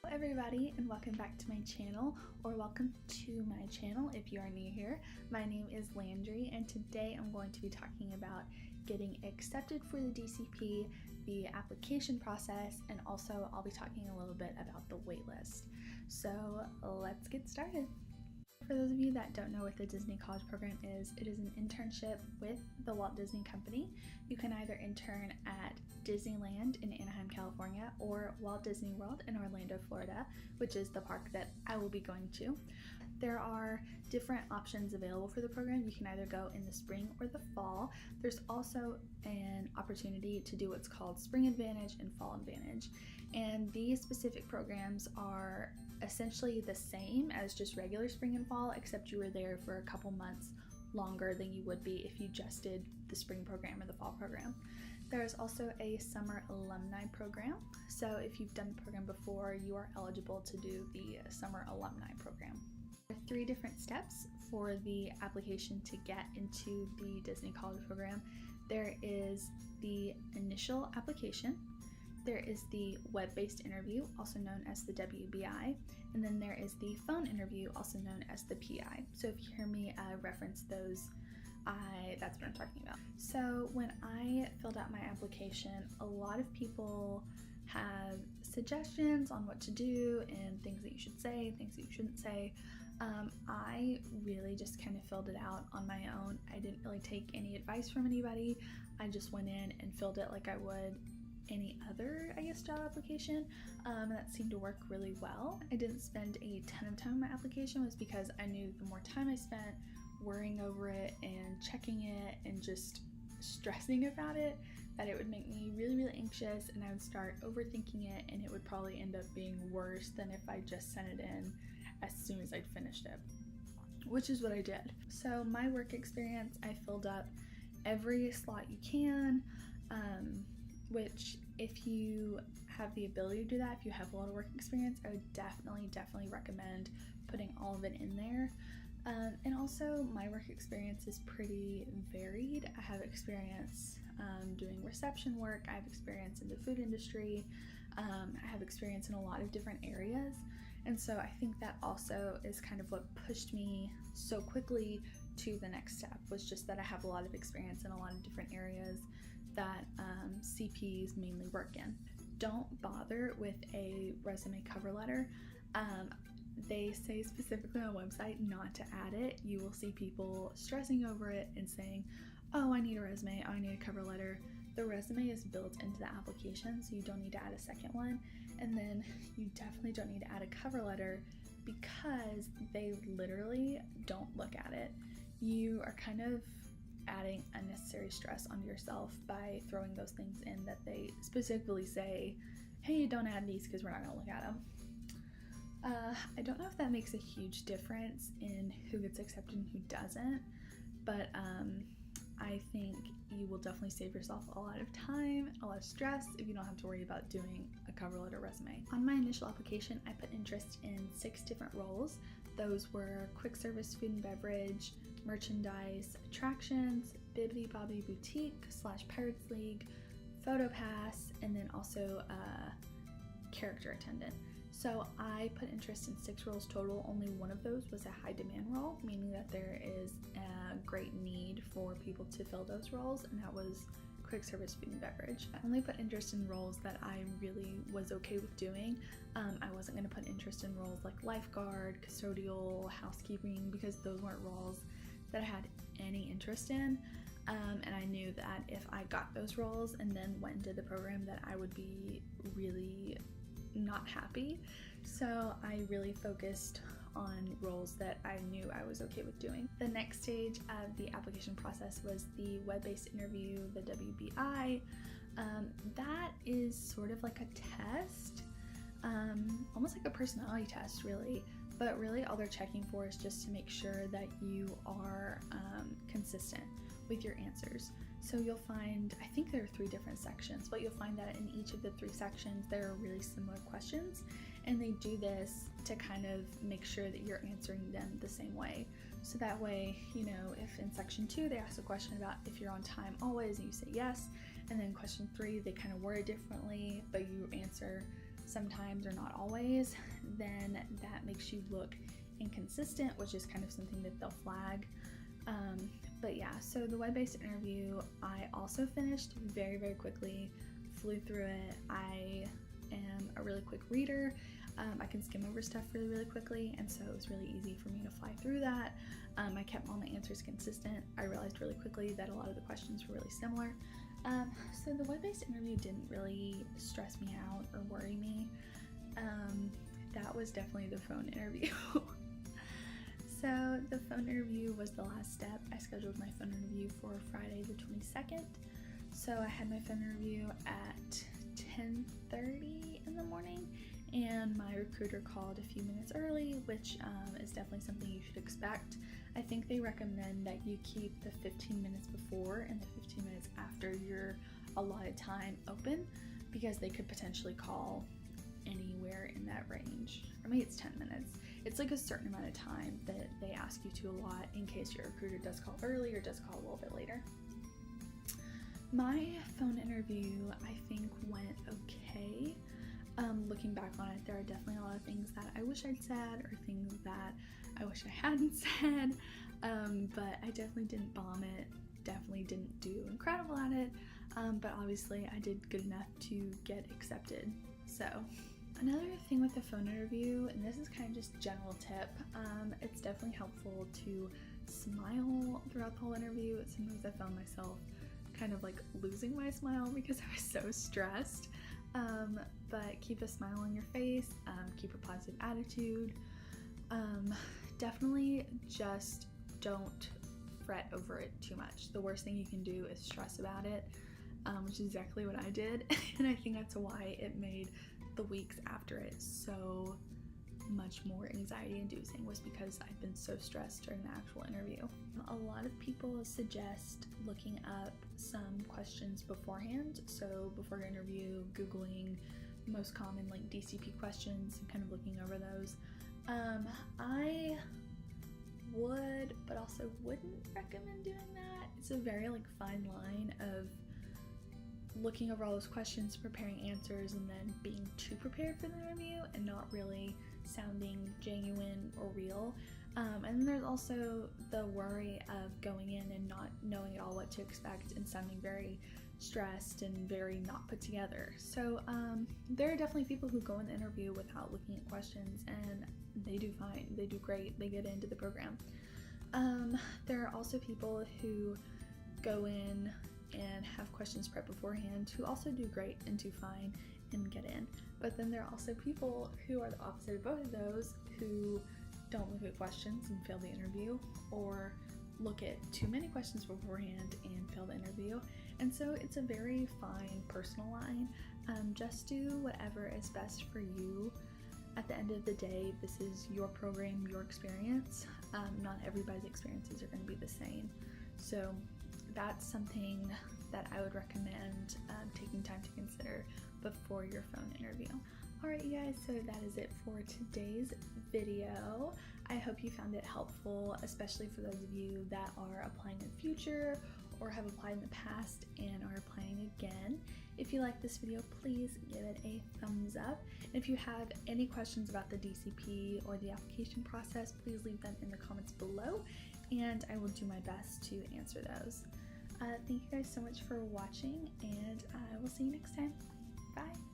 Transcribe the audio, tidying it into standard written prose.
Hello everybody, and welcome back to my channel, or welcome to my channel if you are new here. My name is Landry, and today I'm going to be talking about getting accepted for the DCP, the application process, and also I'll be talking a little bit about the waitlist. So let's get started. For those of you that don't know what the Disney College Program is, it is an internship with the Walt Disney Company. You can either intern at Disneyland in Anaheim, California, or Walt Disney World in Orlando, Florida, which is the park that I will be going to. There are different options available for the program. You can either go in the spring or the fall. There's also an opportunity to do what's called Spring Advantage and Fall Advantage. And these specific programs are essentially the same as just regular spring and fall, except you were there for a couple months longer than you would be if you just did the spring program or the fall program. There is also a summer alumni program. So if you've done the program before, you are eligible to do the summer alumni program. There are 3 different steps for the application to get into the Disney College Program. There is the initial application, there is the web-based interview, also known as the WBI, and then there is the phone interview, also known as the PI. So if you hear me reference those, that's what I'm talking about. So when I filled out my application, a lot of people have suggestions on what to do and things that you should say, things that you shouldn't say. I really just kind of filled it out on my own. I didn't really take any advice from anybody. I just went in and filled it like I would any other, job application, and that seemed to work really well. I didn't spend a ton of time on my application, was because I knew the more time I spent worrying over it and checking it and just stressing about it, that it would make me really, really anxious, and I would start overthinking it, and it would probably end up being worse than if I just sent it in as soon as I'd finished it, which is what I did. So my work experience, I filled up every slot you can, which if you have the ability to do that, if you have a lot of work experience, I would definitely recommend putting all of it in there. And also my work experience is pretty varied. I have experience doing reception work, I have experience in the food industry, I have experience in a lot of different areas, and so I think that also is kind of what pushed me so quickly to the next step, was just that I have a lot of experience in a lot of different areas that CPs mainly work in. Don't bother with a resume cover letter. They say specifically on the website not to add it. You will see people stressing over it and saying, oh, I need a resume, oh, I need a cover letter. The resume is built into the application, so you don't need to add a second one. And then you definitely don't need to add a cover letter because they literally don't look at it. You are kind of adding unnecessary stress on yourself by throwing those things in that they specifically say, hey, don't add these because we're not going to look at them. I don't know if that makes a huge difference in who gets accepted and who doesn't, but I think you will definitely save yourself a lot of time, a lot of stress if you don't have to worry about doing a cover letter resume. On my initial application, I put interest in 6 different roles. Those were quick service food and beverage, merchandise, attractions, Bibbidi Bobbidi Boutique / Pirates League, Photo Pass, and then also character attendant. So I put interest in 6 roles total. Only one of those was a high demand role, meaning that there is a great need for people to fill those roles, and that was quick service food and beverage. I only put interest in roles that I really was okay with doing. I wasn't going to put interest in roles like lifeguard, custodial, housekeeping, because those weren't roles that I had any interest in. And I knew that if I got those roles and then went into the program, that I would be really not happy. So I really focused on roles that I knew I was okay with doing. The next stage of the application process was the web-based interview, the WBI. That is sort of like a test, almost like a personality test really, but really all they're checking for is just to make sure that you are consistent with your answers. So you'll find, I think there are 3 different sections, but you'll find that in each of the 3 sections there are really similar questions, and they do this to kind of make sure that you're answering them the same way. So that way, you know, if in section 2 they ask a question about if you're on time always and you say yes, and then question 3 they kind of word it differently but you answer sometimes or not always, then that makes you look inconsistent, which is kind of something that they'll flag. But yeah, so the web-based interview, I also finished very, very quickly, flew through it. I am a really quick reader. I can skim over stuff really, really quickly, and so it was really easy for me to fly through that. I kept all my answers consistent. I realized really quickly that a lot of the questions were really similar. So the web-based interview didn't really stress me out or worry me. That was definitely the phone interview. So the phone interview was the last step. I scheduled my phone interview for Friday the 22nd. So I had my phone interview at 10:30 in the morning, and my recruiter called a few minutes early, which is definitely something you should expect. I think they recommend that you keep the 15 minutes before and the 15 minutes after your allotted time open, because they could potentially call anywhere in that range. Or maybe it's 10 minutes. It's like a certain amount of time that they ask you to allot in case your recruiter does call early or does call a little bit later. My phone interview, I think, went okay. Looking back on it, there are definitely a lot of things that I wish I'd said or things that I wish I hadn't said, but I definitely didn't bomb it, definitely didn't do incredible at it, but obviously I did good enough to get accepted. So another thing with the phone interview, and this is kind of just general tip, it's definitely helpful to smile throughout the whole interview. Sometimes I found myself kind of like losing my smile because I was so stressed, but keep a smile on your face, keep a positive attitude. Definitely just don't fret over it too much. The worst thing you can do is stress about it, which is exactly what I did, and I think that's why it made the weeks after it so much more anxiety inducing, was because I've been so stressed during the actual interview. A lot of people suggest looking up some questions beforehand, so before your interview, Googling most common like DCP questions and kind of looking over those. I would, but also wouldn't recommend doing that. It's a very like fine line of looking over all those questions, preparing answers, and then being too prepared for the interview and not really sounding genuine or real. And then there's also the worry of going in and not knowing at all what to expect and sounding very stressed and very not put together. So there are definitely people who go in the interview without looking at questions, and they do fine, they do great, they get into the program. There are also people who go in and have questions prepped beforehand who also do great and do fine and get in. But then there are also people who are the opposite of both of those, who don't look at questions and fail the interview, or look at too many questions beforehand and fail the interview. And so it's a very fine personal line. Just do whatever is best for you. At the end of the day, this is your program, your experience. Not everybody's experiences are going to be the same. So that's something that I would recommend taking time to consider before your phone interview. Alright you guys, so that is it for today's video. I hope you found it helpful, especially for those of you that are applying in the future or have applied in the past and are applying again. If you like this video, please give it a thumbs up. And if you have any questions about the DCP or the application process, please leave them in the comments below, and I will do my best to answer those. Thank you guys so much for watching, and I will see you next time.